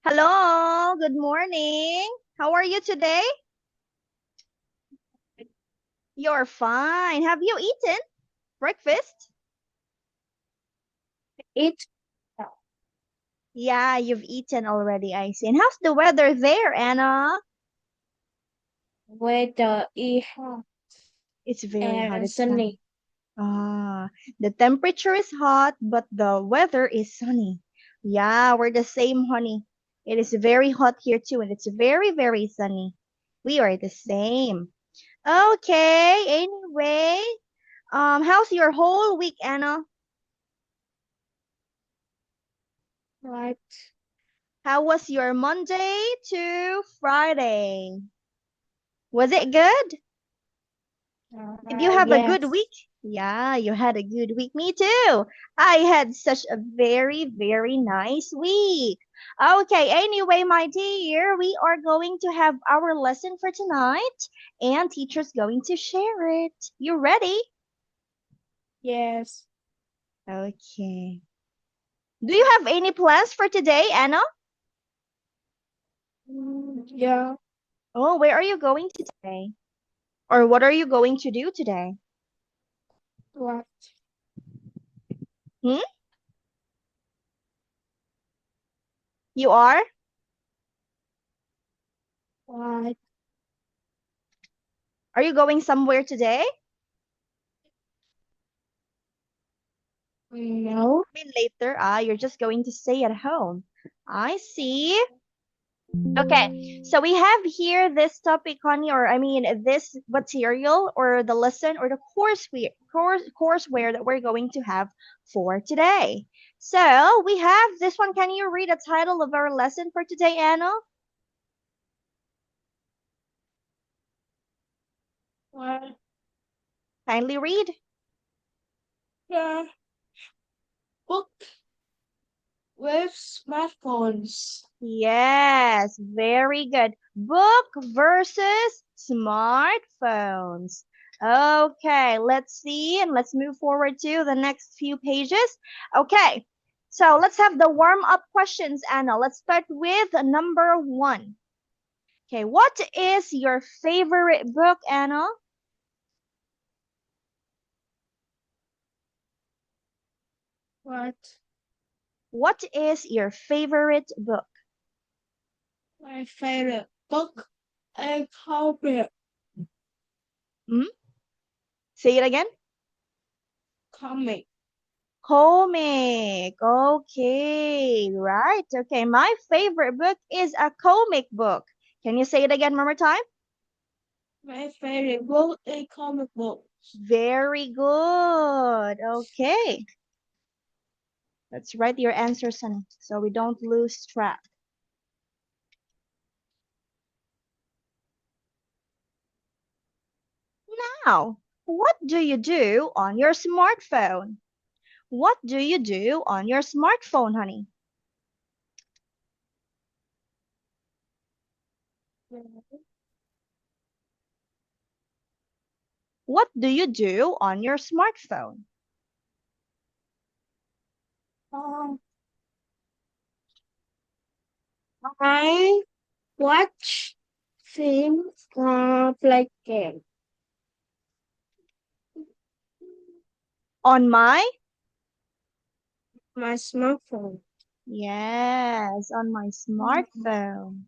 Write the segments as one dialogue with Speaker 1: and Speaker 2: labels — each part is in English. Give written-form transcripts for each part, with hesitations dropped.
Speaker 1: Hello, good morning. How are you today? You're fine. Have you eaten breakfast?
Speaker 2: It's
Speaker 1: Yeah, you've eaten already, I see. And how's the weather there, Anna?
Speaker 2: weather is hot
Speaker 1: It's very hot.
Speaker 2: and
Speaker 1: It's sunny.
Speaker 2: sunny.
Speaker 1: Ah, the temperature is hot, but the weather is sunny. Yeah, we're the same, honey. It is very hot here too, and it's very, very sunny. We are the same. Okay, anyway, how's your whole week, Anna?
Speaker 2: Right.
Speaker 1: How was your Monday to Friday? Was it good? Did you have a good
Speaker 2: Yes.
Speaker 1: week? Yeah, you had a good week. Me too. I had such a very, very nice week. Okay, anyway, my dear, we are going to have our lesson for tonight, and teacher's going to share it. You ready?
Speaker 2: Yes.
Speaker 1: Okay. Do you have any plans for today, Anna?
Speaker 2: Yeah.
Speaker 1: Oh, where are you going to today? Or what are you going to do today?
Speaker 2: What?
Speaker 1: Hmm? You are?
Speaker 2: What?
Speaker 1: Are you going somewhere today?
Speaker 2: No.
Speaker 1: I mean later. Ah, you're just going to stay at home. I see. Okay, so we have here this topic, Connie, or I mean this material or the lesson or the courseware that we're going to have for today. So we have this one. Can you read the title of our lesson for today, Anna?
Speaker 2: What?
Speaker 1: Kindly read.
Speaker 2: Yeah. Book with smartphones.
Speaker 1: Yes, very good. Book versus smartphones. Okay, let's see and let's move forward to the next few pages. Okay, so let's have the warm up questions, Anna. Let's start with number one. Okay, what is your favorite book, Anna?
Speaker 2: What?
Speaker 1: What is your favorite book?
Speaker 2: My favorite book is comic.
Speaker 1: Hmm? Say it again.
Speaker 2: Comic.
Speaker 1: Comic. Okay, right. Okay, my favorite book is a comic book. Can you say it again one more time?
Speaker 2: My favorite book is comic book.
Speaker 1: Very good. Okay, let's write your answer, Sunny, so we don't lose track. Now, what do you do on your smartphone? What do you do on your smartphone, honey? What do you do on your smartphone?
Speaker 2: Um, I watch films or play games.
Speaker 1: On my?
Speaker 2: My smartphone.
Speaker 1: Yes, on my smartphone.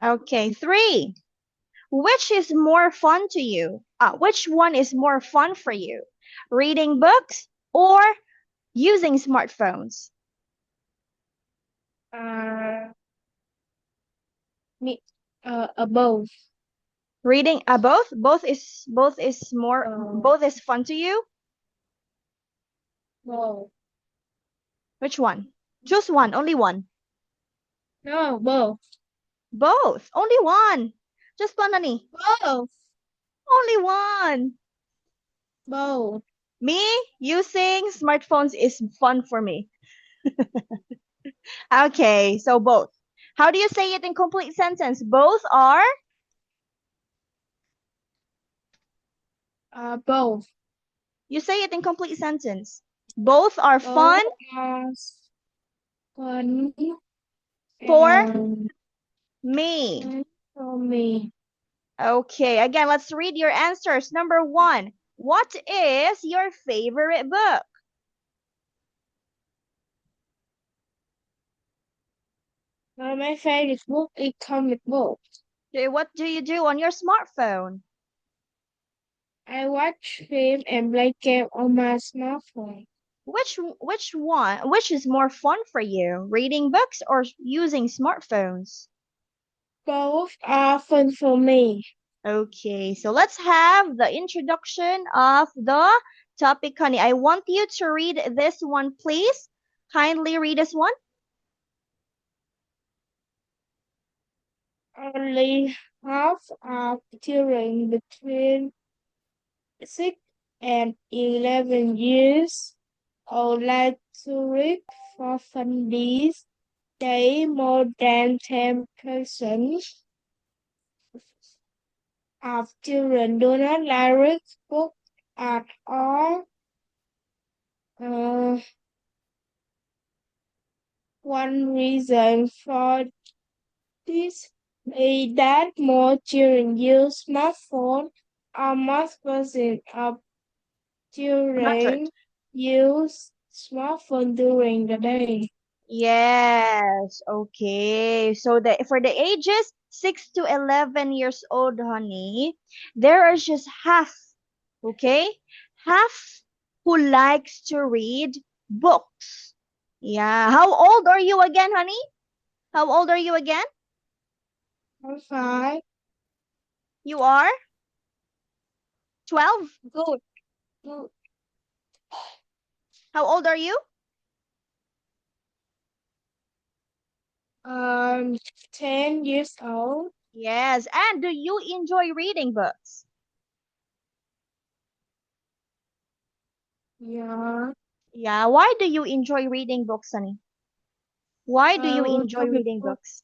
Speaker 1: Okay, three. Which is more fun to you? Which one is more fun for you? Reading books or using smartphones?
Speaker 2: Uh, me, above.
Speaker 1: Reading both? Both is more
Speaker 2: Uh,
Speaker 1: both is fun to you?
Speaker 2: both.
Speaker 1: Which one? Choose one, only one.
Speaker 2: No, both.
Speaker 1: Both. Only one. Just one, honey.
Speaker 2: Both.
Speaker 1: Only one.
Speaker 2: Both.
Speaker 1: Me using smartphones is fun for me. Okay, so both. How do you say it in complete sentence? Both are
Speaker 2: Both.
Speaker 1: You say it in complete sentence. Both are fun
Speaker 2: Both are fun
Speaker 1: for
Speaker 2: and
Speaker 1: me.
Speaker 2: fun for me.
Speaker 1: Okay, again, let's read your answers. Number 1, what is your favorite book?
Speaker 2: My favorite book is comic book.
Speaker 1: Okay, what do you do on your smartphone?
Speaker 2: I watch film and play game on my smartphone.
Speaker 1: Which is more fun for you, reading books or using smartphones?
Speaker 2: Both are fun for me.
Speaker 1: Okay, so let's have the introduction of the topic, honey. I want you to read this one, please. Kindly read this one.
Speaker 2: Only half of children between 6 and 11 years old like to read for fun these days. More than 10% of children do not like read books at all. Uh, One reason for this is that more children use smartphones. Almost percent of
Speaker 1: Method.
Speaker 2: children use smartphone during the day.
Speaker 1: Yes, okay. So for the ages 6 to 11 years old, honey, there are just half, okay? Half who likes to read books. Yeah. How old are you again, honey? How old are you again?
Speaker 2: Five.
Speaker 1: You are 12?
Speaker 2: Good. Good.
Speaker 1: How old are you?
Speaker 2: 10 years old.
Speaker 1: Yes. And do you enjoy reading books?
Speaker 2: Yeah.
Speaker 1: Yeah. Why do you enjoy reading books, honey? Why do you enjoy
Speaker 2: Comic
Speaker 1: reading
Speaker 2: book
Speaker 1: books?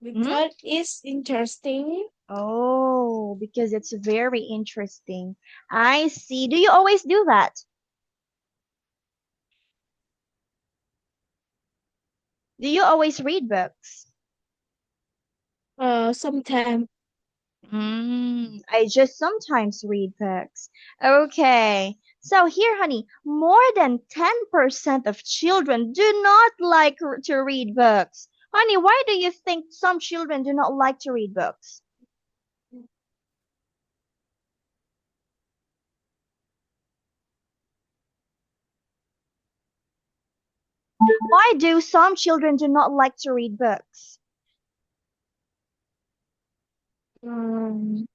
Speaker 1: Hmm?
Speaker 2: because it's interesting.
Speaker 1: Oh, because it's very interesting. I see. Do you always do that? Do you always read books?
Speaker 2: Sometimes.
Speaker 1: I just sometimes read books. Okay. So here, honey, more than 10% of children do not like to read books. Honey, why do you think some children do not like to read books? Why do some children do not like to read books?
Speaker 2: Um,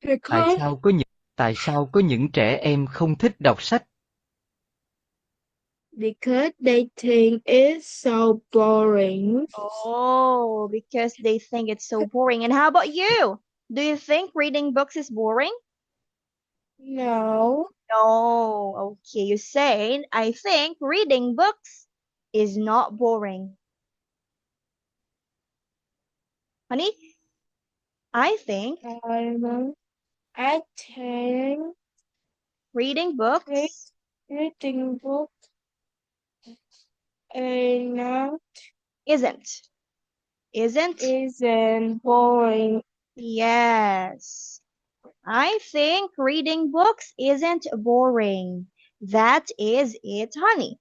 Speaker 3: Tại
Speaker 2: because
Speaker 3: sao có những tại sao có những trẻ em không thích đọc sách?
Speaker 2: because they think it's so boring.
Speaker 1: Oh, because they think it's so boring. And how about you? Do you think reading books is boring?
Speaker 2: No.
Speaker 1: No. Okay, you say, I think reading books is not boring. Honey, I think
Speaker 2: I think
Speaker 1: reading
Speaker 2: read,
Speaker 1: books
Speaker 2: reading book not
Speaker 1: isn't. Isn't?
Speaker 2: isn't boring.
Speaker 1: Yes. I think reading books isn't boring. That is it, honey.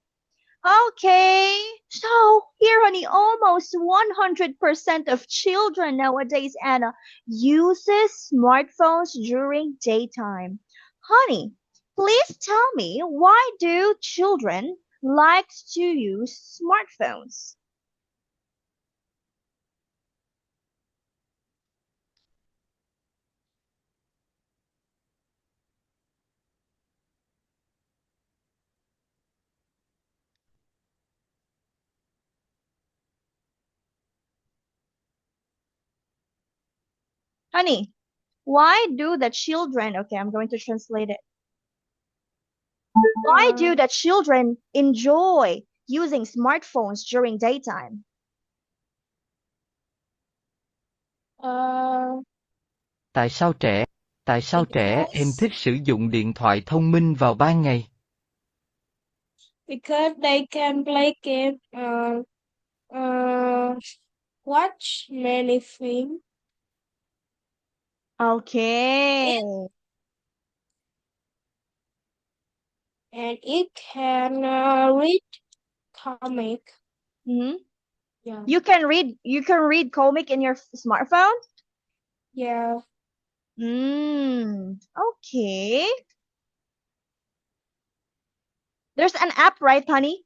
Speaker 1: Okay, so here, honey, almost 100% of children nowadays, Anna, uses smartphones during daytime. Honey, please tell me, why do children like to use smartphones? Honey, why do the children, okay, I'm going to translate it. Why do the children enjoy using smartphones during daytime?
Speaker 2: Uh,
Speaker 3: Tại sao trẻ em
Speaker 2: because
Speaker 3: thích sử dụng điện thoại thông minh vào ban ngày?
Speaker 2: because they can play game, watch many films.
Speaker 1: Okay.
Speaker 2: And it can read comic.
Speaker 1: Hmm.
Speaker 2: Yeah.
Speaker 1: You can read comic in your smartphone?
Speaker 2: Yeah.
Speaker 1: Okay. There's an app, right, honey?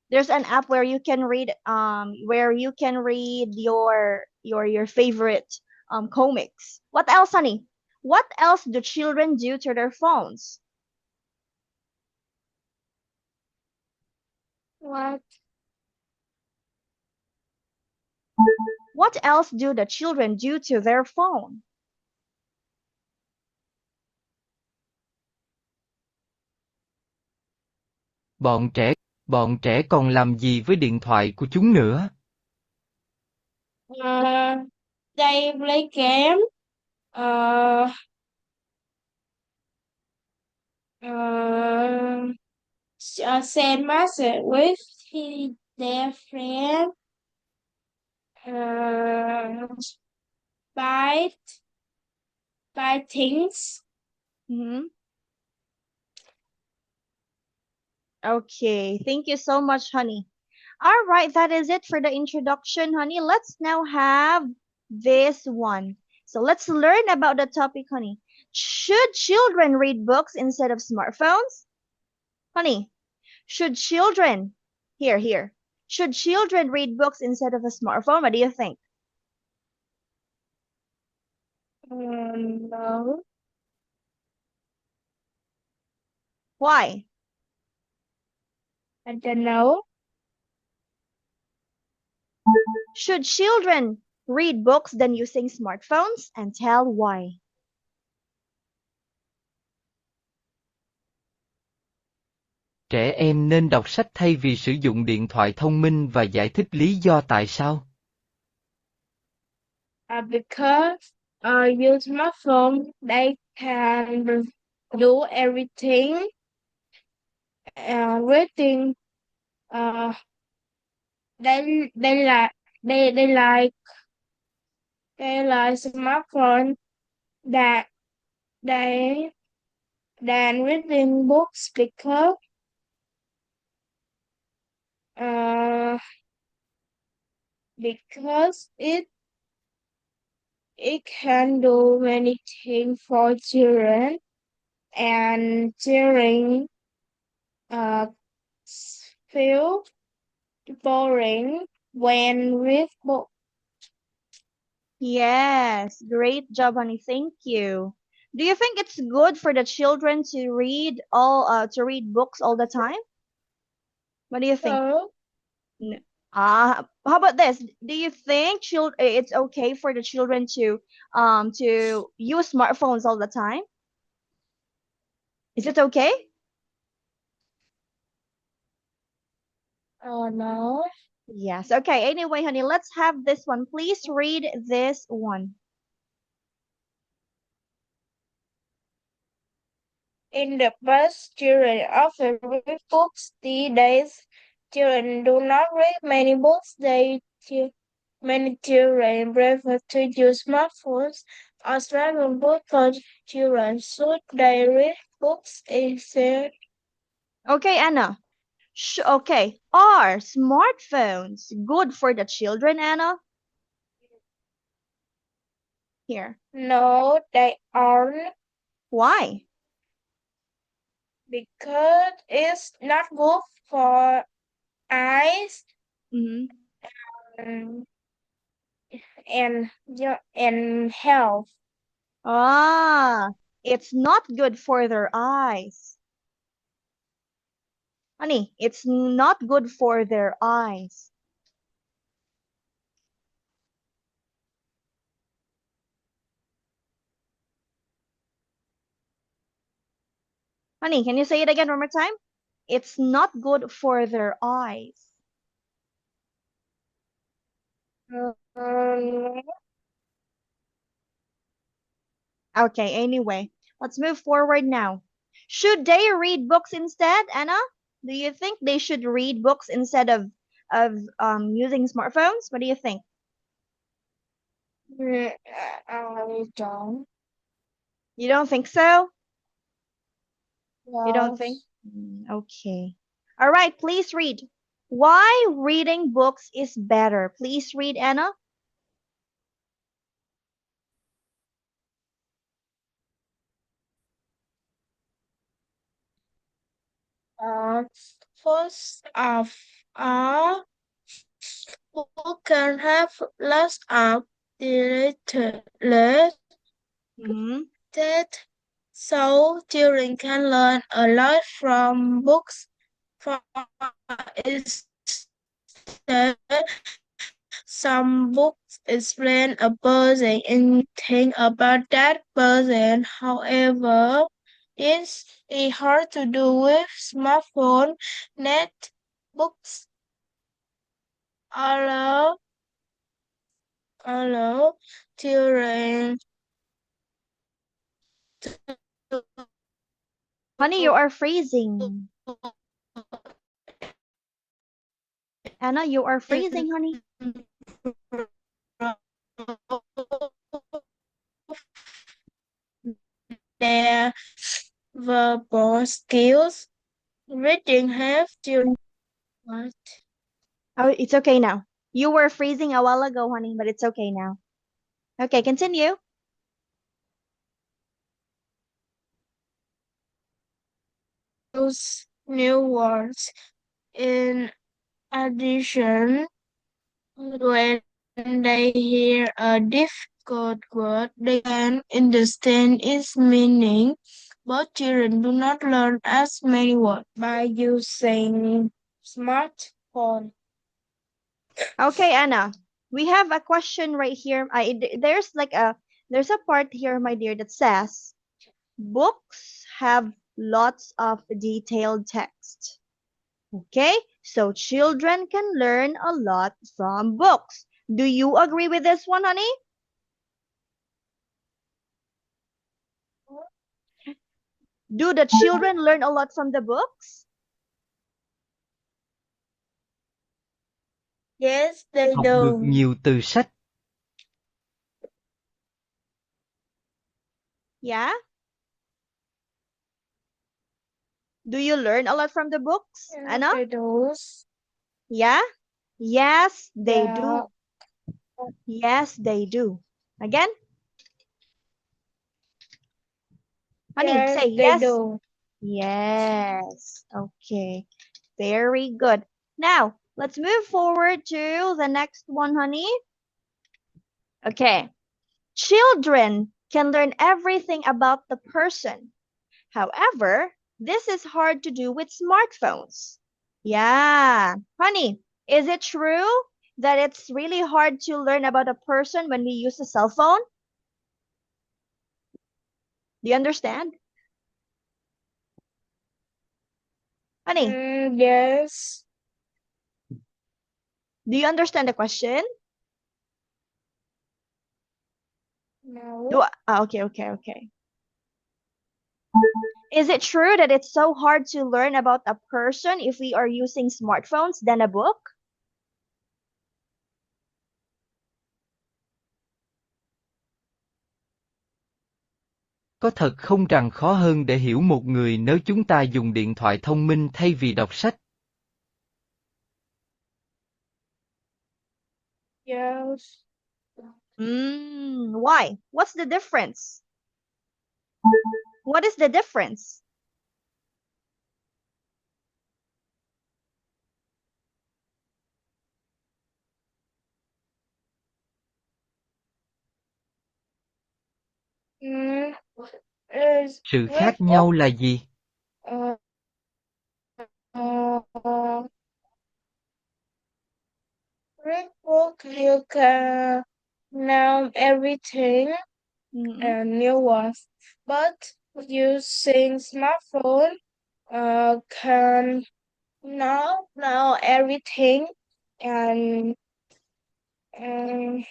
Speaker 1: There's an app where you can read your favorite comics. What else, honey? What else do children do to their phones?
Speaker 2: What?
Speaker 1: What else do the children do to their phone?
Speaker 3: Bọn trẻ, bọn trẻ còn làm gì với điện thoại của chúng nữa?
Speaker 2: They play game. Uh, Send message with their friend. Uh, buy things.
Speaker 1: Hmm. Okay, thank you so much, honey. All right, that is it for the introduction, honey. Let's now have this one. So let's learn about the topic, honey. Should children read books instead of smartphones? Honey, should children, here, should children read books instead of a smartphone? What do you think?
Speaker 2: No.
Speaker 1: Why?
Speaker 2: I don't know.
Speaker 1: Should children read books than using smartphones? And tell why.
Speaker 3: Trẻ em nên đọc sách thay vì sử dụng điện thoại thông minh và giải thích lý do tại sao.
Speaker 2: Because use smartphone, they can do everything. Reading. They like they like smartphone that they than reading books because uh because it can do many things for children, and children uh feel boring when read book.
Speaker 1: Yes, great job, honey. Thank you. Do you think it's good for the children to read books all the time? What do you think?
Speaker 2: So
Speaker 1: How about this? Do you think it's okay for the children to use smartphones all the time? Is it okay?
Speaker 2: no.
Speaker 1: Yes. Okay. Anyway, honey, let's have this one. Please read this one.
Speaker 2: In the past, children often read books. These days, children do not read many books. Many children prefer to use smartphones or Dragon Book for children. Should they read books instead?
Speaker 1: Okay, Anna. Okay. Are smartphones good for the children, Anna? Here.
Speaker 2: No, they aren't,
Speaker 1: Why?
Speaker 2: because it's not good for eyes
Speaker 1: Mm-hmm.
Speaker 2: and and health.
Speaker 1: Ah, it's not good for their eyes. Honey, it's not good for their eyes. Honey, can you say it again one more time? It's not good for their eyes.
Speaker 2: Um,
Speaker 1: Okay, anyway, let's move forward now. Should they read books instead, Anna? Do you think they should read books instead of using smartphones? What do you think?
Speaker 2: I don't.
Speaker 1: You don't think so? You don't think?
Speaker 2: Yes.
Speaker 1: Okay. All right, please read. Why reading books is better? Please read, Anna.
Speaker 2: Uh, First off, a book can have lots of details
Speaker 1: Mm-hmm.
Speaker 2: that so children can learn a lot from books. For instance, some books explain a person and think about that person. However, it's hard to do with smartphone. Net books allow allow children to
Speaker 1: Honey, you are freezing. Anna, you are freezing, honey.
Speaker 2: their verbal skills. Reading help children. What?
Speaker 1: Oh, it's okay now. You were freezing a while ago, honey, but it's okay now. Okay, continue.
Speaker 2: Use new words. In addition, when they hear a difficult word, they can understand its meaning. But children do not learn as many words by using smartphone.
Speaker 1: Okay, Anna, we have a question right here. There's a part here, my dear, that says books have lots of detailed text. Okay, so children can learn a lot from books. Do you agree with this one, honey? Do the children learn a lot from the books?
Speaker 2: Yes, they
Speaker 3: Học được
Speaker 2: do.
Speaker 3: nhiều từ sách.
Speaker 1: Yeah? Do you learn a lot from the books, Anna?
Speaker 2: They do.
Speaker 1: Yeah? Yes, they
Speaker 2: Yeah.
Speaker 1: do. Yes, they do. Again? Honey,
Speaker 2: Yes,
Speaker 1: say
Speaker 2: they
Speaker 1: yes.
Speaker 2: do.
Speaker 1: Yes. Okay. Very good. Now, let's move forward to the next one, honey. Okay. Children can learn everything about the person. However, this is hard to do with smartphones. Yeah. Honey, is it true that it's really hard to learn about a person when we use a cell phone? Do you understand? Honey,
Speaker 2: Yes.
Speaker 1: do you understand the question?
Speaker 2: No.
Speaker 1: Okay. Is it true that it's so hard to learn about a person if we are using smartphones than a book?
Speaker 3: Có thật không rằng khó hơn để hiểu một người nếu chúng ta dùng điện thoại thông minh thay vì đọc sách?
Speaker 2: Yes.
Speaker 1: Why? What's the difference? What is the difference?
Speaker 2: Mm, is
Speaker 3: Sự
Speaker 2: with
Speaker 3: khác nhau
Speaker 2: book.
Speaker 3: là gì?
Speaker 2: Uh, uh, Read book, you can know everything
Speaker 1: Mm-hmm.
Speaker 2: and new ones, but using smartphone can know everything and um,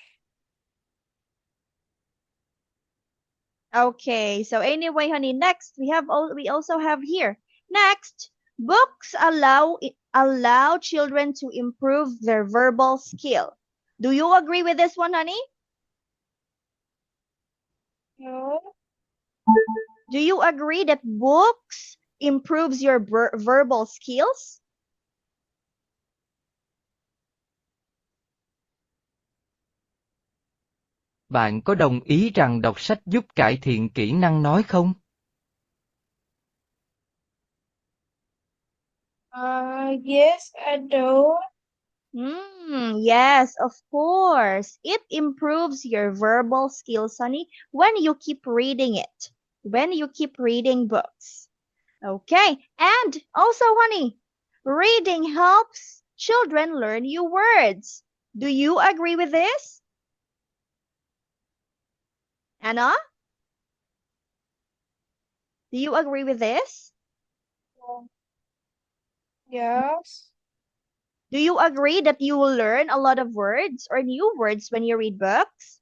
Speaker 1: Okay, so anyway, honey, next we also have here. Next, books allow children to improve their verbal skill. Do you agree with this one, honey?
Speaker 2: No.
Speaker 1: Do you agree that books improves your verbal skills?
Speaker 3: Bạn có đồng ý rằng đọc sách giúp cải thiện kỹ năng nói không?
Speaker 2: Yes, I do.
Speaker 1: Yes, of course. It improves your verbal skills, honey, when you keep reading it, when you keep reading books. Okay, and also, honey, reading helps children learn new words. Do you agree with this? Anna? Do you agree with this?
Speaker 2: Yes.
Speaker 1: Do you agree that you will learn a lot of words or new words when you read books?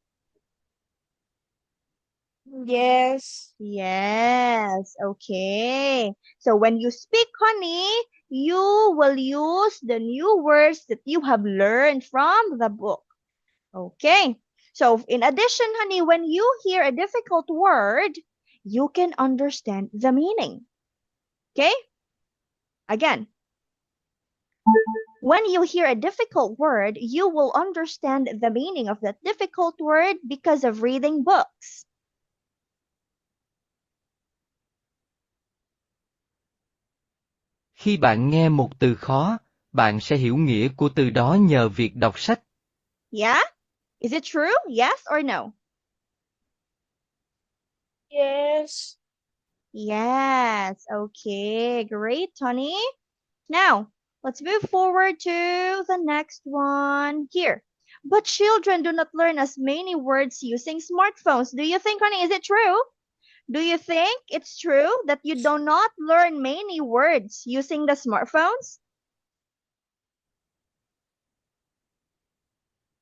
Speaker 2: Yes.
Speaker 1: Yes, okay. So when you speak, honey, you will use the new words that you have learned from the book. Okay. So in addition, honey, when you hear a difficult word, you can understand the meaning. Okay? Again, when you hear a difficult word, you will understand the meaning of that difficult word because of reading books.
Speaker 3: Khi bạn nghe một từ khó, bạn sẽ hiểu nghĩa của từ đó nhờ việc đọc sách.
Speaker 1: Yeah? Is it true? Yes or no?
Speaker 2: Yes.
Speaker 1: Yes. Okay, great, Tony. Now, let's move forward to the next one here. But children do not learn as many words using smartphones. Do you think, honey, is it true? Do you think it's true that you do not learn many words using the smartphones?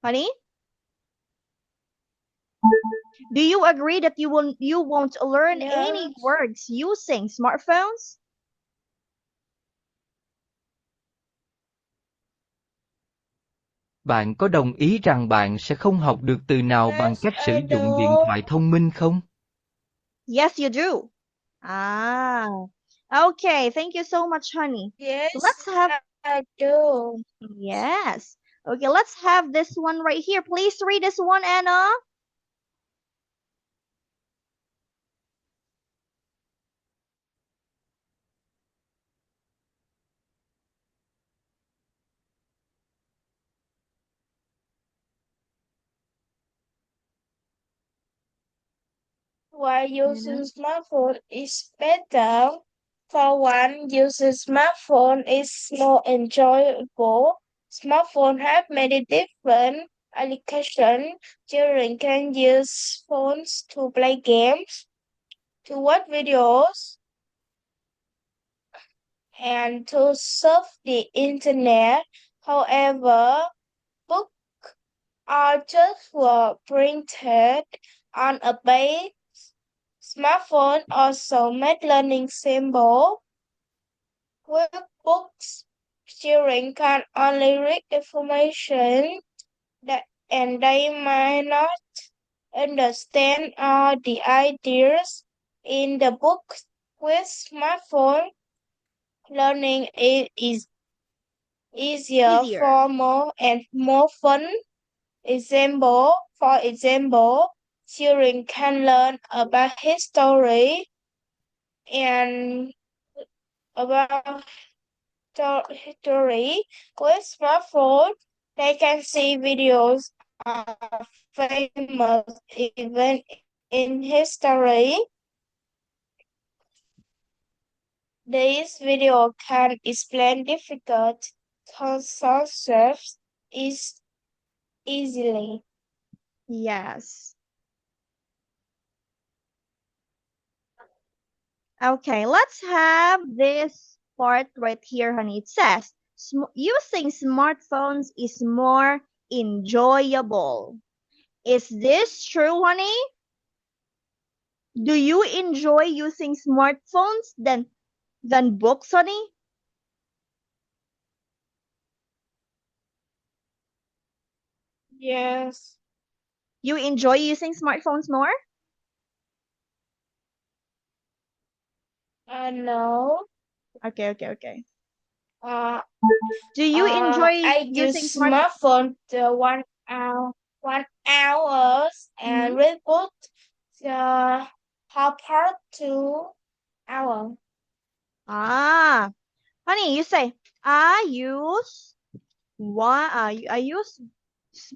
Speaker 1: Honey? Do you agree that you won't learn any
Speaker 2: Yes.
Speaker 1: words using smartphones?
Speaker 3: Bạn có đồng ý rằng bạn sẽ không học được từ nào bằng
Speaker 2: Yes,
Speaker 3: cách sử
Speaker 2: I
Speaker 3: dụng điện
Speaker 2: do.
Speaker 3: thoại thông minh không?
Speaker 1: Yes, you do. Ah, okay. Thank you so much, honey.
Speaker 2: Yes,
Speaker 1: Let's have,
Speaker 2: I do.
Speaker 1: yes. Okay, let's have this one right here. Please read this one, Anna.
Speaker 2: Why using
Speaker 1: Anna.
Speaker 2: smartphone is better. For one, using smartphone is more enjoyable. Smartphone have many different applications. Children can use phones to play games, to watch videos, and to surf the internet. However, books are just were printed on a page. Smartphone also make learning simple. With books, children can only read information that and they might not understand all the ideas in the book. With smartphone, learning is easier
Speaker 1: Easier.
Speaker 2: for more and more fun. For example, children can learn about history and about history with smartphone. They can see videos of famous events in history. This video can explain difficult concepts easily.
Speaker 1: Yes. Okay, let's have this part right here, honey. It says, using smartphones is more enjoyable. Is this true, honey? Do you enjoy using smartphones than books, honey?
Speaker 2: Yes.
Speaker 1: You enjoy using smartphones more?
Speaker 2: No.
Speaker 1: Okay.
Speaker 2: Uh,
Speaker 1: Do you enjoy
Speaker 2: I
Speaker 1: using
Speaker 2: use smartphone to 1 hours and
Speaker 1: Mhm.
Speaker 2: read book half part 2 hour.
Speaker 1: Ah, honey, you say I use I use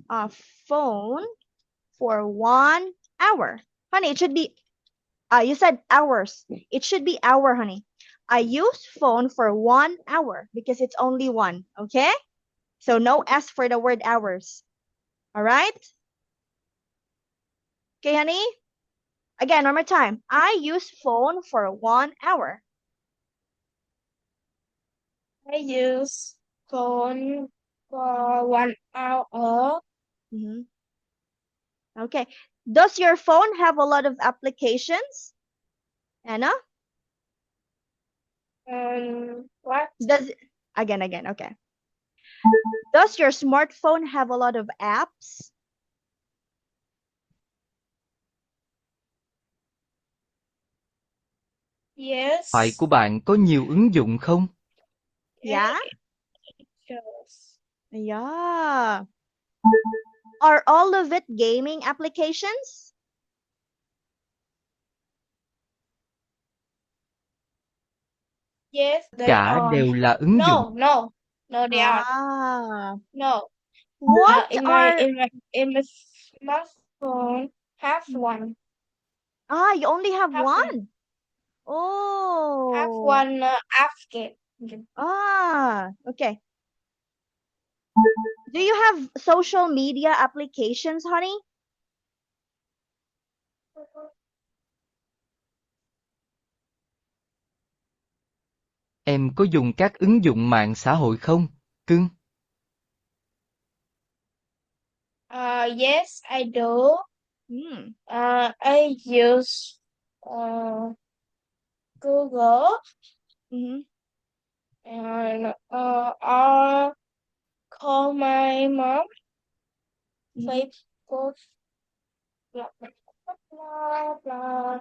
Speaker 1: a phone for 1 hour. Honey, it should be you said hours. It should be hour, honey. I use phone for 1 hour because it's only one, okay? So no S for the word hours. All right? Okay, honey? Again, one more time. I use phone for 1 hour.
Speaker 2: I use phone for 1 hour.
Speaker 1: hmm Okay. Does your phone have a lot of applications? Anna?
Speaker 2: What?
Speaker 1: Does again, okay. Does your smartphone have a lot of apps?
Speaker 3: Thoại
Speaker 2: Yes.
Speaker 3: của bạn có nhiều ứng dụng không?
Speaker 1: Yeah?
Speaker 2: Yes.
Speaker 1: Yeah. Are all of it gaming applications?
Speaker 2: Yes, they
Speaker 3: Cả
Speaker 2: are.
Speaker 3: đều là ứng dụng.
Speaker 2: No, they are.
Speaker 1: Ah.
Speaker 2: No.
Speaker 1: What
Speaker 2: In my
Speaker 1: are
Speaker 2: in my in my smartphone have one.
Speaker 1: you only have
Speaker 2: Have one.
Speaker 1: one.
Speaker 2: Have
Speaker 1: Oh.
Speaker 2: one app game.
Speaker 1: Okay. Do you have social media applications, honey?
Speaker 3: Em có dùng các ứng dụng mạng xã hội không, cưng?
Speaker 2: Yes, I do.
Speaker 1: Hmm.
Speaker 2: I use Google
Speaker 1: Mm-hmm.
Speaker 2: and I call my mom,
Speaker 1: Mm-hmm.
Speaker 2: Facebook, blah blah blah blah.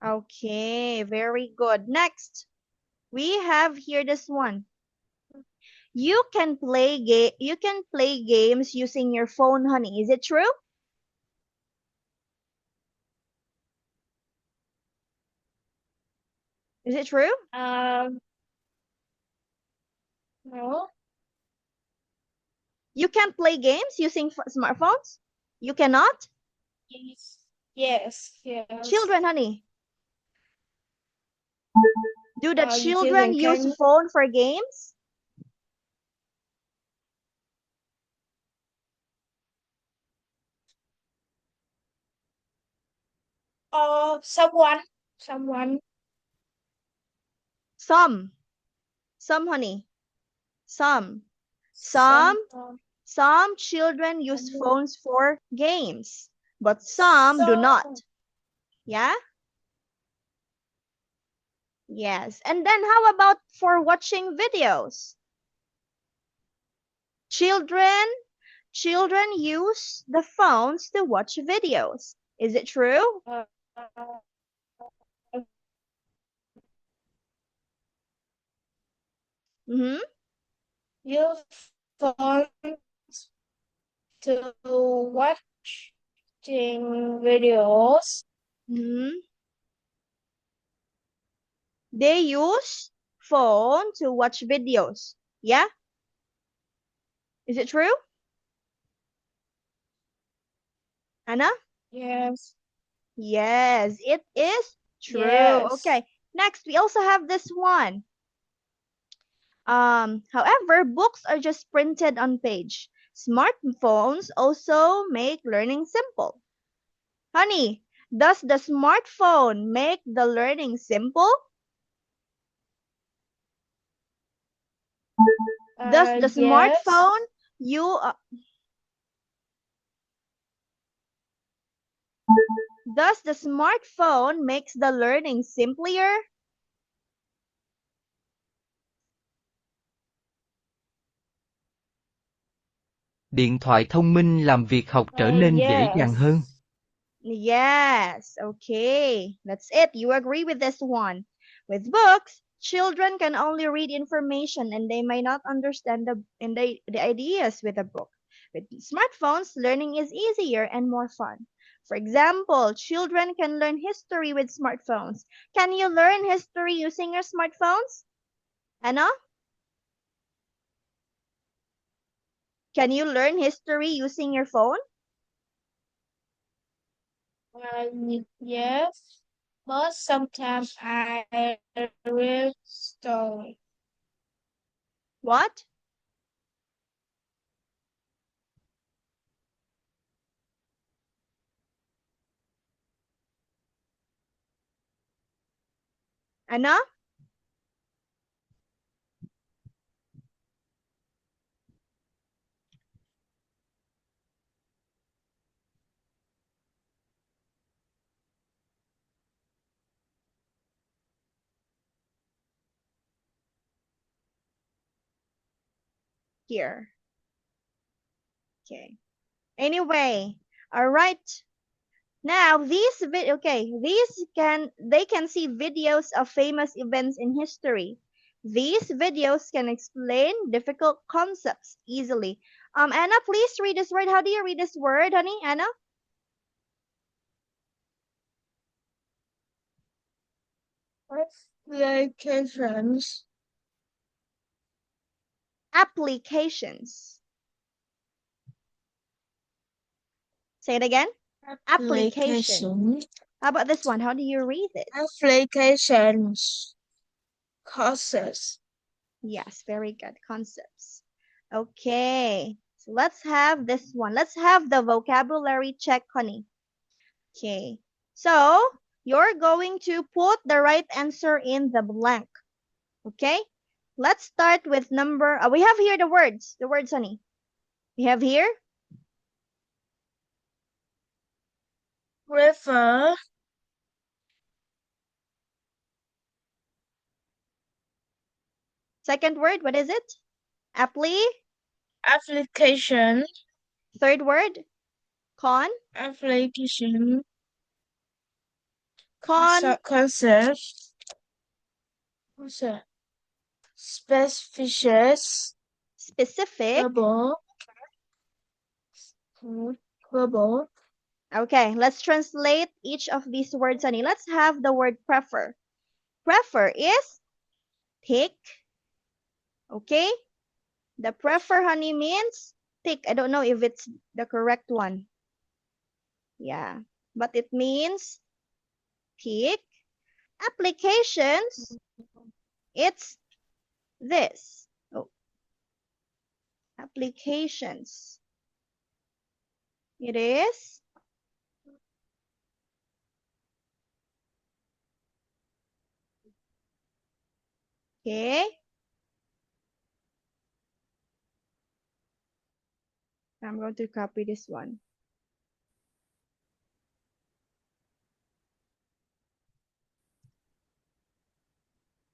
Speaker 1: Okay, very good. Next, we have here this one. You can play games using your phone, honey. Is it true? Is it true?
Speaker 2: No.
Speaker 1: You can play games using smartphones? You cannot?
Speaker 2: Yes.
Speaker 1: Children, honey. Do the
Speaker 2: The
Speaker 1: children
Speaker 2: children
Speaker 1: use
Speaker 2: can
Speaker 1: phone for games?
Speaker 2: someone.
Speaker 1: Some. Some, honey. Some. Some
Speaker 2: Some
Speaker 1: Some children use
Speaker 2: some
Speaker 1: phones for games, but some do not. Yeah? Yes. And then how about for watching videos? Children use the phones to watch videos. Is it true?
Speaker 2: uh,
Speaker 1: Mm-hmm.
Speaker 2: use phones to watching videos.
Speaker 1: Mm-hmm. They use phone to watch videos. Yeah? Is it true? Anna?
Speaker 2: Yes.
Speaker 1: Yes, it is true.
Speaker 2: Yes.
Speaker 1: Okay. Next, we also have this one. However, books are just printed on page. Smartphones also make learning simple. Honey, does the smartphone make the learning simple? Does the
Speaker 2: Yes.
Speaker 1: smartphone you Does the smartphone makes the learning simpler?
Speaker 3: Điện thoại thông minh làm việc học trở nên dễ dàng hơn.
Speaker 1: Yes, okay. That's it. You agree with this one. With books, children can only read information and they may not understand the ideas with a book. With smartphones, learning is easier and more fun. For example, children can learn history with smartphones. Can you learn history using your smartphones? Anna? Can you learn history using your phone?
Speaker 2: Yes, but sometimes I read story.
Speaker 1: What? Anna? Here. Okay. Anyway, all right. Now these they can see videos of famous events in history. These videos can explain difficult concepts easily. Anna, please read this word. How do you read this word, honey? Anna?
Speaker 2: Applications.
Speaker 1: Applications. Say it again. Application. How about this one? How do you read it?
Speaker 2: Applications. Courses.
Speaker 1: Yes, very good. Concepts. Okay. So let's have this one. Let's have the vocabulary check, honey. Okay. So you're going to put the right answer in the blank. Okay. Let's start with number. We have here the words. The words, honey. We have here.
Speaker 2: Refer.
Speaker 1: Second word, what is it?
Speaker 2: Application.
Speaker 1: Third word,
Speaker 2: Application.
Speaker 1: concept. Specific.
Speaker 2: Verbal.
Speaker 1: Okay, let's translate each of these words, honey. Let's have the word prefer. Prefer is pick. Okay? The prefer, honey, means pick. I don't know if it's the correct one. Yeah, but it means pick. Applications, it's this. Oh. Applications. It is okay. I'm going to copy this one.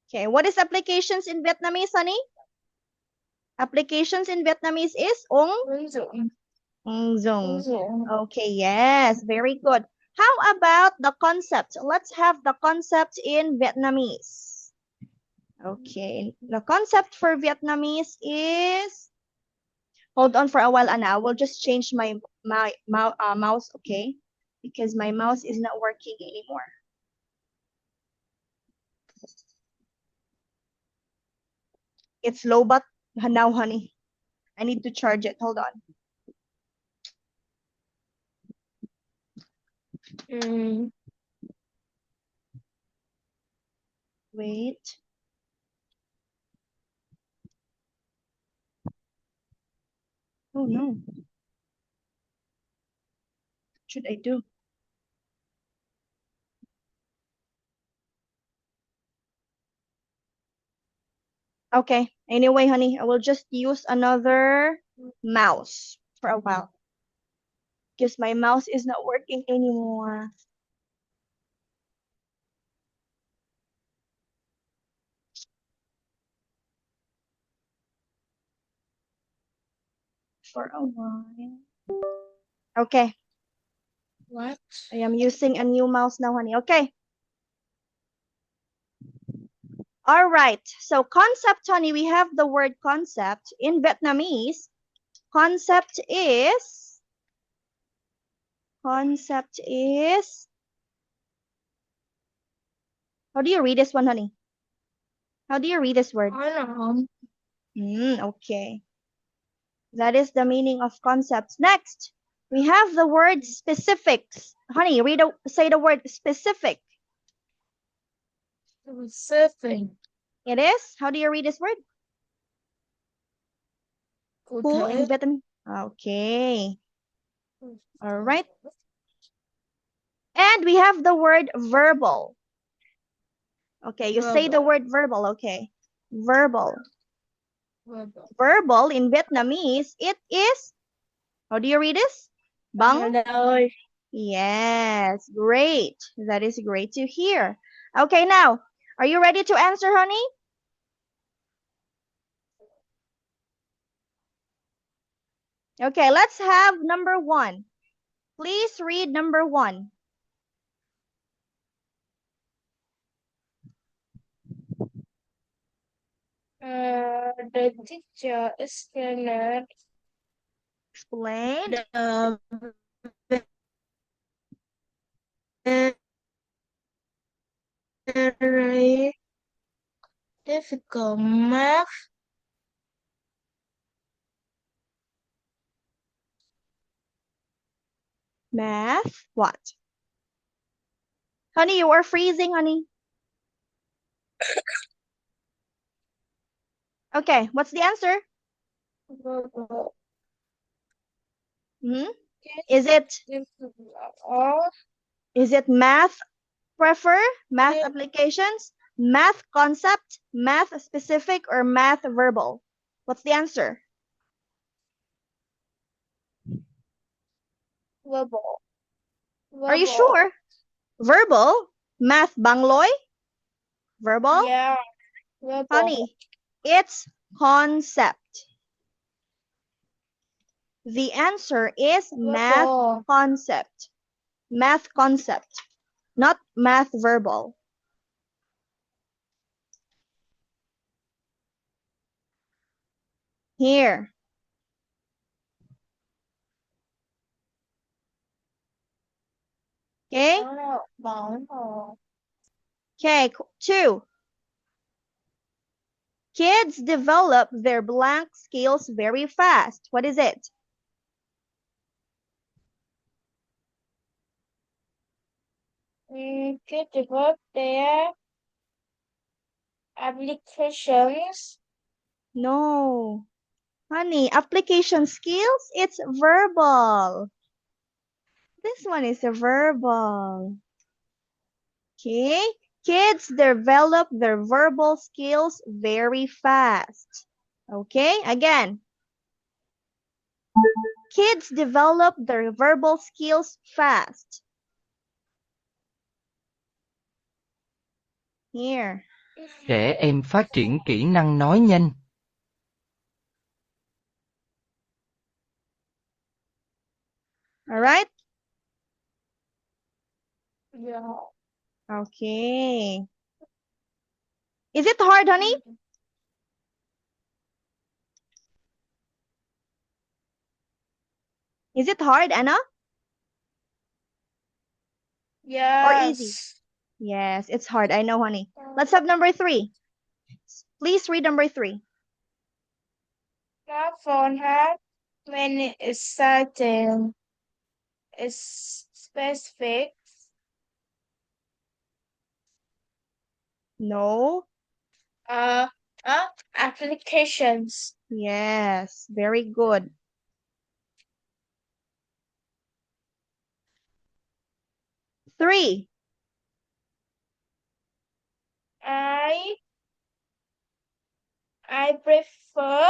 Speaker 1: Okay, what is applications in Vietnamese, honey? Applications in Vietnamese is
Speaker 2: Ứng
Speaker 1: dụng. Okay, yes, very good. How about the concept? Let's have the concept in Vietnamese. Okay, the concept for Vietnamese is, hold on for a while, Anna. I will just change my mouse, okay? Because my mouse is not working anymore. It's low, but now, honey, I need to charge it. Hold on. Wait. Oh no. What should I do? Okay. Anyway, honey, I will just use another mouse for a while. Because my mouse is not working anymore. for a while. Okay,
Speaker 2: What?
Speaker 1: I am using a new mouse now, honey. Okay. All right. So concept, honey, we have the word concept. In Vietnamese, concept is, how do you read this one, honey? How do you read this word?
Speaker 2: I don't know.
Speaker 1: Okay. That is the meaning of concepts. Next, we have the word specifics. Honey, say the word specific.
Speaker 2: Specific.
Speaker 1: It is. How do you read this word?
Speaker 2: Cụ
Speaker 1: Who in
Speaker 2: thể.
Speaker 1: Vietnamese? Okay. All right. And we have the word verbal. Okay, you say the word verbal. Okay. Verbal. Verbal in Vietnamese, it is, how do you read this? Bang?
Speaker 2: Lời.
Speaker 1: Yes, great. That is great to hear. Okay, now, are you ready to answer, honey? Okay, let's have number 1. Please read number 1.
Speaker 2: The teacher explained
Speaker 1: Explain.
Speaker 2: the very difficult math
Speaker 1: Math. What? Honey, you are freezing, honey. Okay, what's the answer? Is it math prefer, math applications, math concept, math specific, or math verbal? What's the answer?
Speaker 2: verbal.
Speaker 1: Are you sure? Verbal? Math bangloy? Verbal?
Speaker 2: Yeah, verbal.
Speaker 1: Honey, it's concept. The answer is math
Speaker 2: Verbal.
Speaker 1: concept. Math concept, not math verbal. Here. Okay? Okay, 2. Kids develop their blank skills very fast. What is it?
Speaker 2: Kids develop their applications.
Speaker 1: No. Honey, application skills, it's verbal. This one is a verbal. Okay? Kids develop their verbal skills very fast. Okay? Again. Kids develop their verbal skills fast. Here.
Speaker 3: Trẻ em phát triển kỹ năng nói nhanh.
Speaker 1: All right?
Speaker 2: Yeah.
Speaker 1: Okay. Is it hard, honey? Is it hard, Anna?
Speaker 2: Yes.
Speaker 1: Or easy? Yes, it's hard. I know, honey. Let's have number 3. Please read number 3.
Speaker 2: Smartphone have many exciting specific.
Speaker 1: No.
Speaker 2: Applications.
Speaker 1: Yes, very good. Three.
Speaker 2: I prefer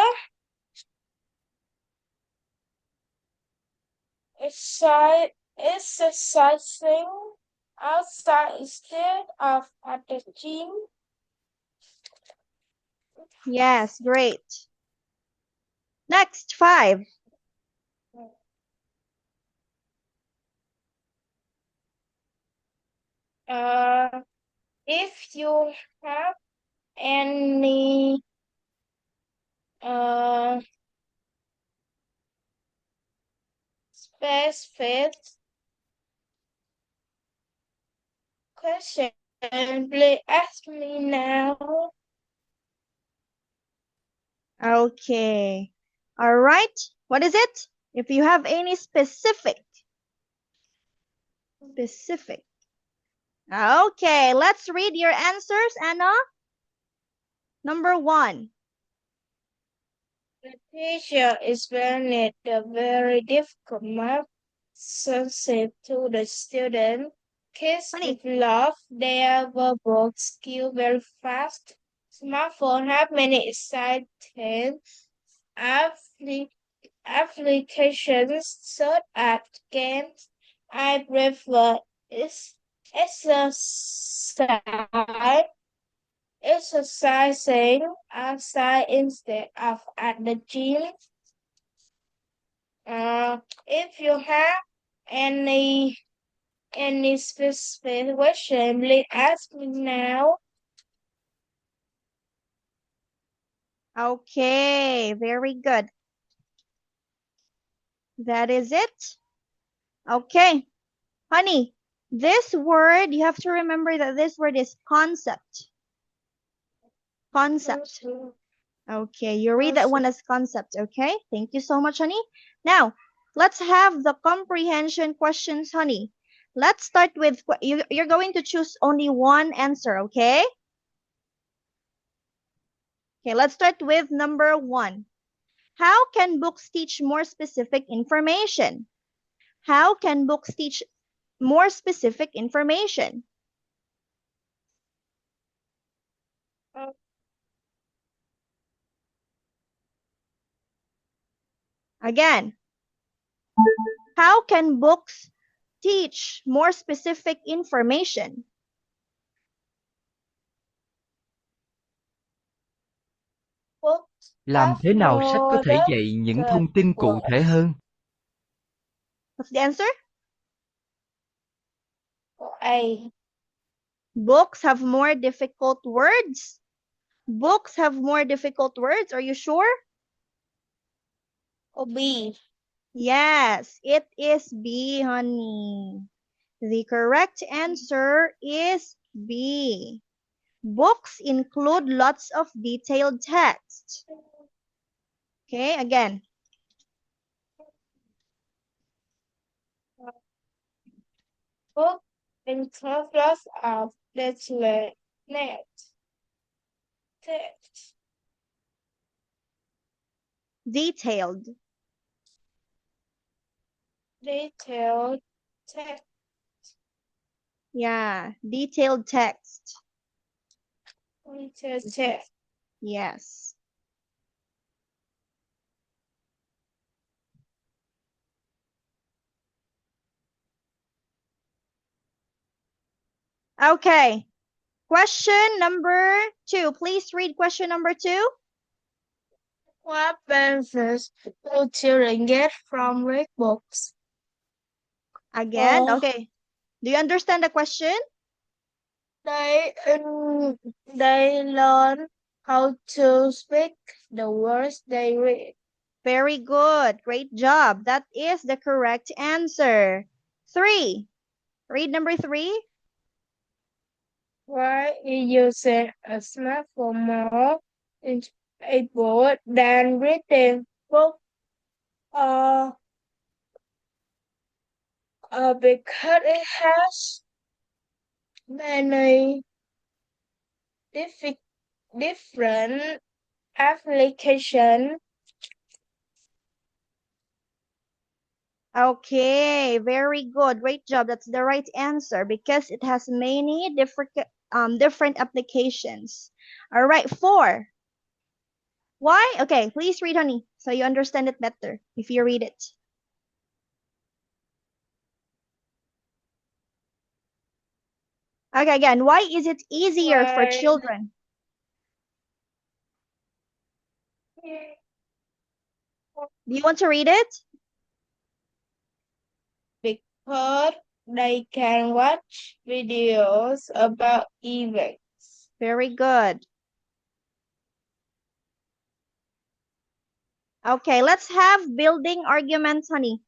Speaker 2: exercising outside instead of at the gym.
Speaker 1: Yes, great. Next, 5.
Speaker 2: If you have any specific question, please ask me now.
Speaker 1: Okay. All right. What is it? If you have any specific. Okay, let's read your answers, Anna. Number 1.
Speaker 2: The teacher explained the very difficult math concept to the student. Kids
Speaker 1: Honey.
Speaker 2: develop their verbal skill very fast. Smartphones have many exciting applications such as games. I prefer exercise, exercising outside instead of at the gym. If you have any specific question, please ask me now.
Speaker 1: Okay, very good. That is it. Okay. Honey, this word, you have to remember that this word is concept. Concept. Okay, you read that one as concept, okay? Thank you so much, honey. Now, let's have the comprehension questions, honey. Let's start with, you're going to choose only one answer, okay? Okay, let's start with number 1. How can books teach more specific information? How can books teach more specific information? Again, how can books teach more specific information?
Speaker 3: Làm thế nào sách có thể dạy những thông tin cụ thể hơn?
Speaker 1: What's the answer?
Speaker 2: A.
Speaker 1: Books have more difficult words. Books have more difficult words. Are you sure?
Speaker 2: Or B.
Speaker 1: Yes, it is B, honey. The correct answer is B. Books include lots of detailed text. Okay, again.
Speaker 2: Book include lots of detailed text.
Speaker 1: Detailed.
Speaker 2: Detailed text.
Speaker 1: Yeah, detailed text.
Speaker 2: Detailed text.
Speaker 1: Yes. Okay. Question number 2. Please read question number 2.
Speaker 2: What benefits do children get from read books?
Speaker 1: Again, okay. Do you understand the question?
Speaker 2: They learn how to speak the words they read.
Speaker 1: Very good. Great job. That is the correct answer. 3. Read number 3.
Speaker 2: Why is using a smartphone more enjoyable than reading books? Because it has many different applications.
Speaker 1: Okay, very good. Great job. That's the right answer because it has many different applications. All right, 4. Why? Okay, please read, honey, so you understand it better if you read it. Okay, again, why is it easier for children? Do you want to read it?
Speaker 2: Because They can watch videos about events.
Speaker 1: Very good. Okay, let's have building arguments, honey.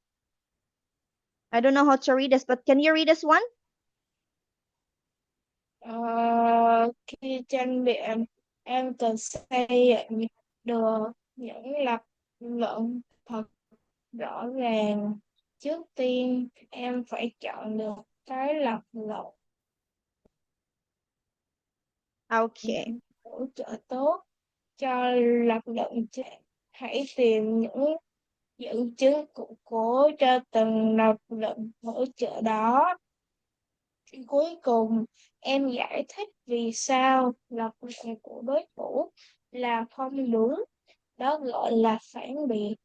Speaker 1: I don't know how to read this, but can you read this one?
Speaker 2: Khi tranh biện, em cần xây dựng được những lập luận thật rõ ràng. Trước tiên, em phải chọn được cái lập luận
Speaker 1: Okay.
Speaker 2: hỗ trợ tốt cho lập luận trên. Hãy tìm những dẫn chứng củng cố cho từng lập luận hỗ trợ đó. Cuối cùng, em giải thích vì sao lập luận của đối thủ là không đúng. Đó gọi là phản biện.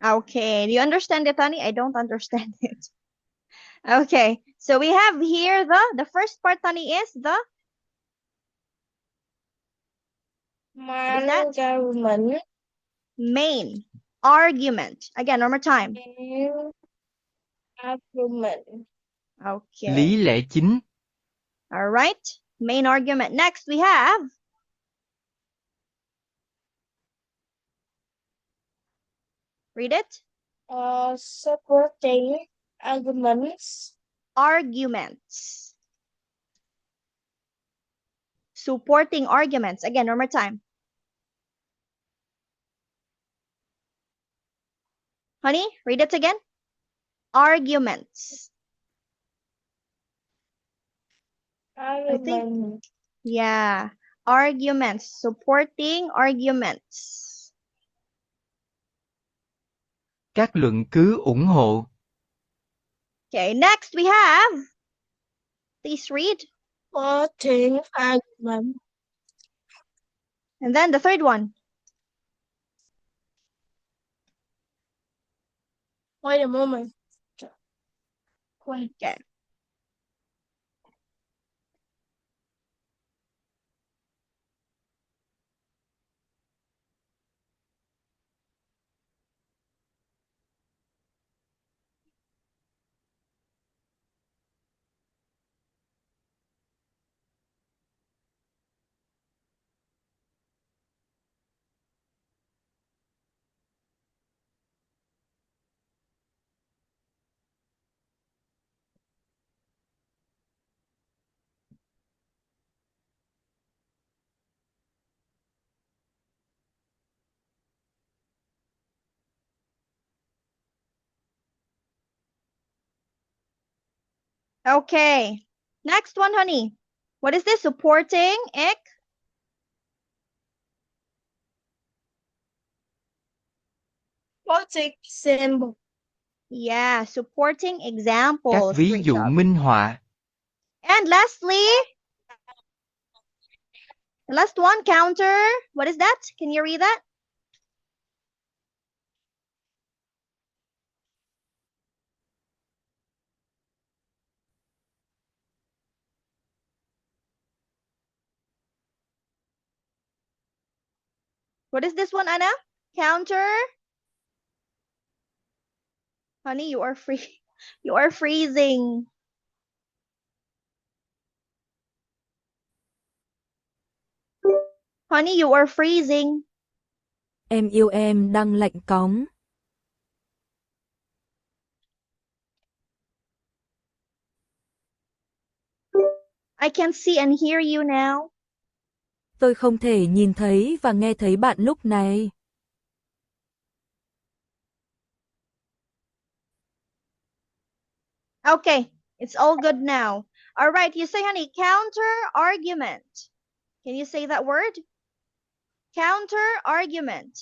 Speaker 1: Okay. Do you understand it, honey? I don't understand it. Okay. So we have here the first part, honey, is the what is that?
Speaker 2: Argument
Speaker 1: Main argument. Again, one more time.
Speaker 2: and argument.
Speaker 1: Okay.
Speaker 3: Lý lẽ chính.
Speaker 1: All right. Main argument. Next, we have read it.
Speaker 2: Supporting arguments.
Speaker 1: Arguments. Supporting arguments. Again, one more time. Honey, read it again. Arguments. I think,
Speaker 2: Argument.
Speaker 1: yeah. Arguments. Supporting arguments.
Speaker 3: Các luận cứ ủng hộ.
Speaker 1: Okay, next we have, please read.
Speaker 2: Supporting argument.
Speaker 1: And then the third one.
Speaker 2: Wait a moment. Wait.
Speaker 1: Okay. Okay. Next one, honey. What is this? Supporting
Speaker 2: Supporting example.
Speaker 1: Yeah, supporting
Speaker 3: Các
Speaker 1: examples.
Speaker 3: ví
Speaker 1: Great
Speaker 3: dụ
Speaker 1: job.
Speaker 3: minh họa.
Speaker 1: And lastly, the last one, counter. What is that? Can you read that? What is this one, Anna? Counter. Honey, you are free. You are freezing. Honey, you are freezing.
Speaker 4: Em yêu em đang lạnh cóng.
Speaker 1: I can see and hear you now.
Speaker 4: Tôi không thể nhìn thấy và nghe thấy bạn lúc này.
Speaker 1: Okay, it's all good now. All right, you say, honey, counter argument. Can you say that word? Counter argument.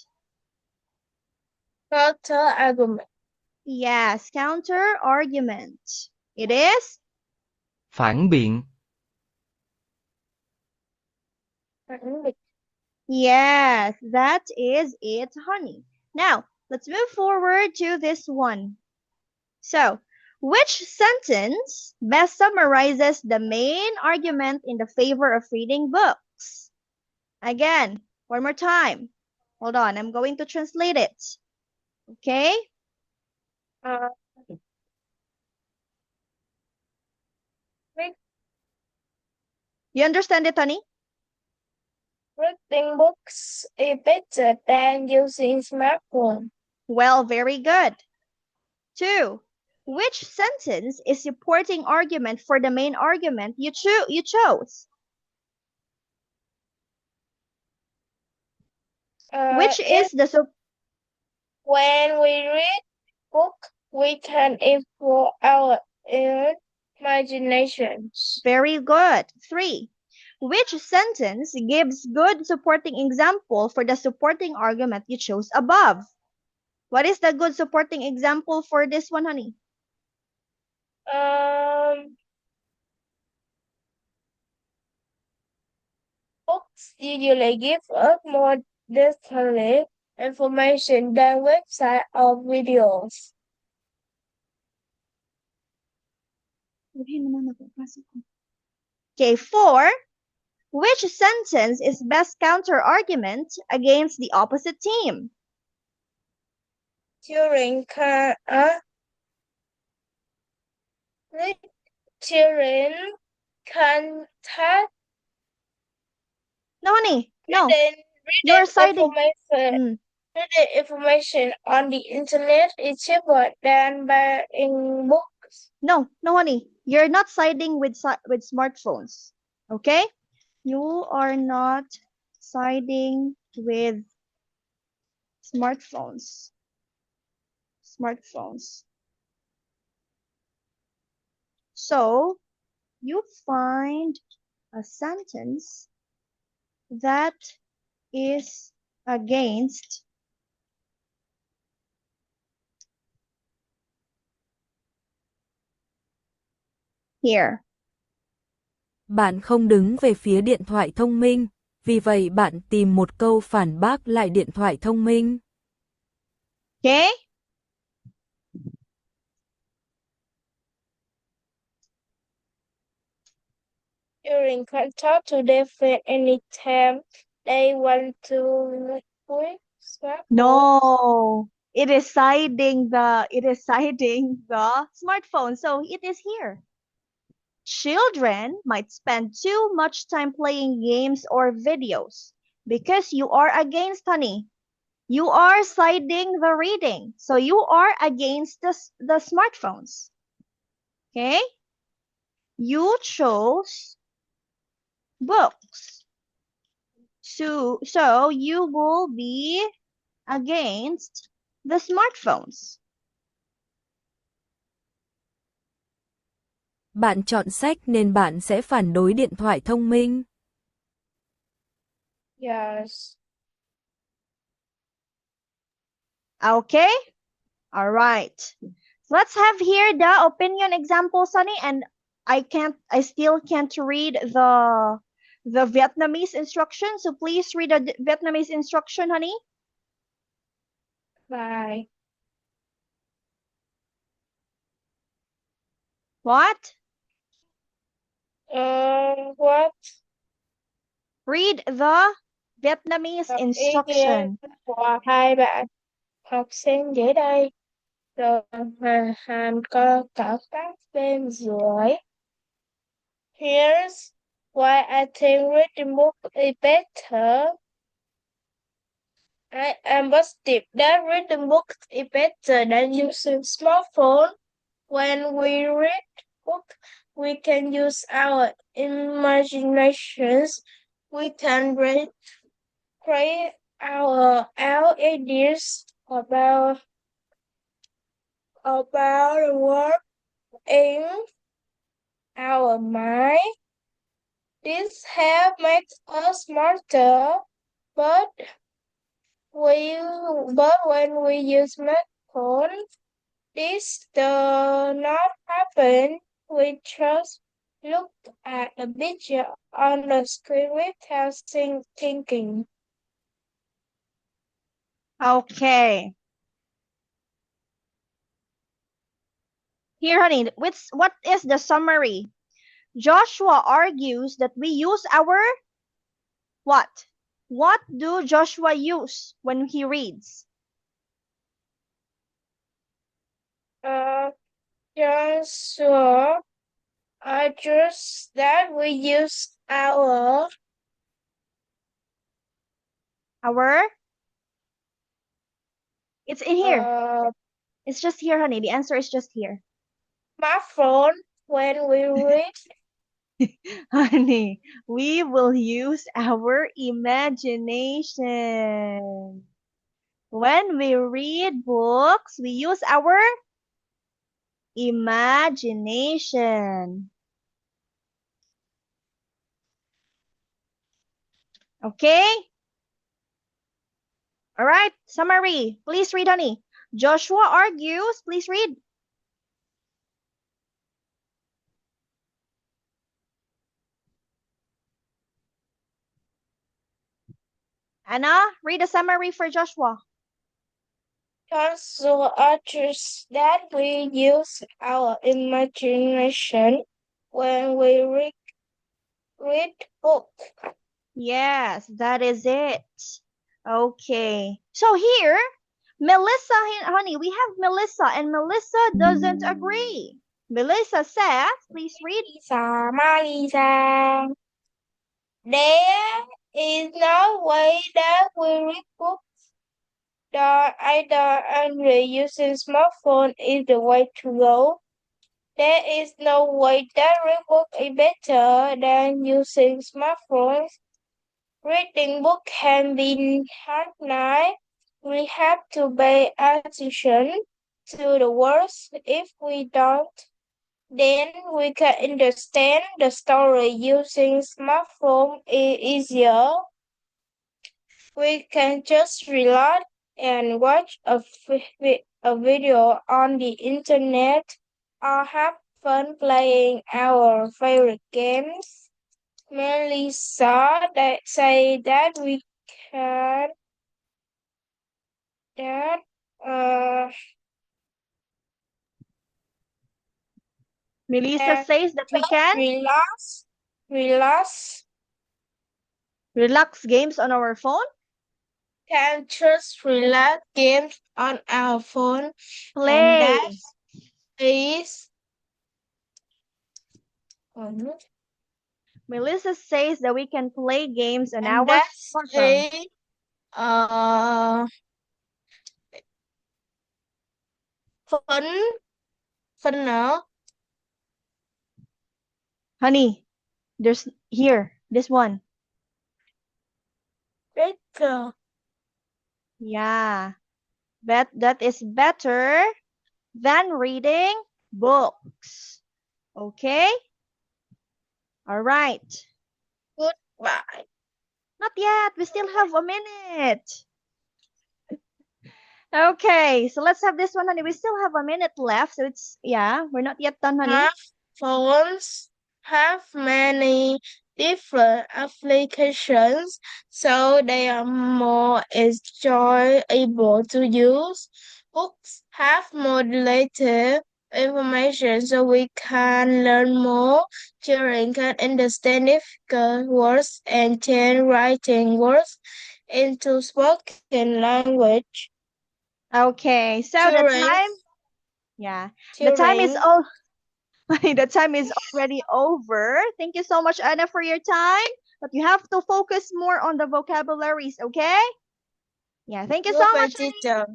Speaker 2: Counter argument.
Speaker 1: Yes, counter argument. It is?
Speaker 3: Phản biện.
Speaker 2: Phản biện.
Speaker 1: Yes, that is it, honey. Now, let's move forward to this one. So, which sentence best summarizes the main argument in the favor of reading books? Again, one more time. Hold on, I'm going to translate it. Okay? You understand it, honey?
Speaker 2: Reading books is better than using smartphone.
Speaker 1: Well, very good. 2. Which sentence is supporting argument for the main argument you chose? Which is the
Speaker 2: When we read book, we can improve our imaginations.
Speaker 1: Very good. 3. Which sentence gives good supporting example for the supporting argument you chose above? What is the good supporting example for this one, honey?
Speaker 2: Books usually give us more detailed information than websites or videos.
Speaker 1: Okay, 4. Which sentence is best counter argument against the opposite team?
Speaker 2: Children can touch
Speaker 1: No, honey. No.
Speaker 2: reading
Speaker 1: You're siding.
Speaker 2: reading information on the internet is cheaper than buying books.
Speaker 1: No, honey. You're not siding with smartphones. Okay? You are not siding with smartphones. So, you find a sentence that is against here.
Speaker 4: Bạn không đứng về phía điện thoại thông minh, vì vậy bạn tìm một câu phản bác lại điện thoại thông minh.
Speaker 1: Okay?
Speaker 2: Children can talk to their friends anytime they want to quick smartphone.
Speaker 1: No, it is siding the smartphone. So it is here. Children might spend too much time playing games or videos because you are against, honey. You are siding the reading. So you are against the smartphones. Okay? You chose books. So you will be against the smartphones.
Speaker 4: Bạn chọn sách nên bạn sẽ phản đối điện thoại thông minh.
Speaker 2: Yes.
Speaker 1: Okay? All right. Let's have here the opinion example, Sunny, and I still can't read the Vietnamese instruction, so please read the Vietnamese instruction, honey.
Speaker 2: Bye.
Speaker 1: What?
Speaker 2: What?
Speaker 1: Read the Vietnamese instruction.
Speaker 2: Của hai bạn học sinh dưới đây. Rồi hoàn thành cả các bên dưới. Here's why I think reading book is better. I am positive that reading books is better than using smartphone. When we read books, we can use our imaginations. We can create our ideas about the world in our mind. This help makes us smarter, but when we use smartphone, this does not happen. We just look at a picture on the screen without thinking.
Speaker 1: Okay. Here, honey, what is the summary? Joshua argues that we use our what? What do Joshua use when he reads?
Speaker 2: Joshua address that we use our
Speaker 1: It's in here.
Speaker 2: uh,
Speaker 1: It's just here, honey. The answer is just here.
Speaker 2: smartphone when we read.
Speaker 1: Honey, we will use our imagination. When we read books, we use our imagination. Okay? All right, summary. Please read, honey. Joshua argues. Please read. Anna, read the summary for Joshua.
Speaker 2: Also address that we use our imagination when we read book.
Speaker 1: Yes, that is it. Okay. So here, Melissa, honey, we have Melissa, and Melissa doesn't agree. Melissa says, please read.
Speaker 2: Marisa. There is no way that we read books. Either Andre using smartphone is the way to go. There is no way that read book is better than using smartphones. Reading book can be hard now. We have to pay attention to the words. If we don't, then we can understand the story. Using smartphone is easier. We can just relax and watch a video on the internet or have fun playing our favorite games. Melissa say that we can that
Speaker 1: Melissa says that we can relax games on our phone.
Speaker 2: Can just relax games on our phone.
Speaker 1: Play.
Speaker 2: And that is
Speaker 1: Melissa says that we can play games on
Speaker 2: and
Speaker 1: our
Speaker 2: that's
Speaker 1: smartphone.
Speaker 2: Funner.
Speaker 1: Honey, there's here, this one.
Speaker 2: Better.
Speaker 1: Yeah. That is better than reading books. Okay? All right.
Speaker 2: Goodbye.
Speaker 1: Not yet. We still have a minute. Okay, so let's have this one, honey. We still have a minute left, so it's, yeah, we're not yet done, honey.
Speaker 2: Phones have many different applications, so they are more enjoyable to use. Books have more detailed information, so we can learn more. Children can understand difficult words and change writing words into spoken language.
Speaker 1: Okay, so the time, yeah, the time is all. The time is already over. Thank you so much, Anna, for your time. But you have to focus more on the vocabularies, okay? Yeah, thank you so much.
Speaker 2: Teacher.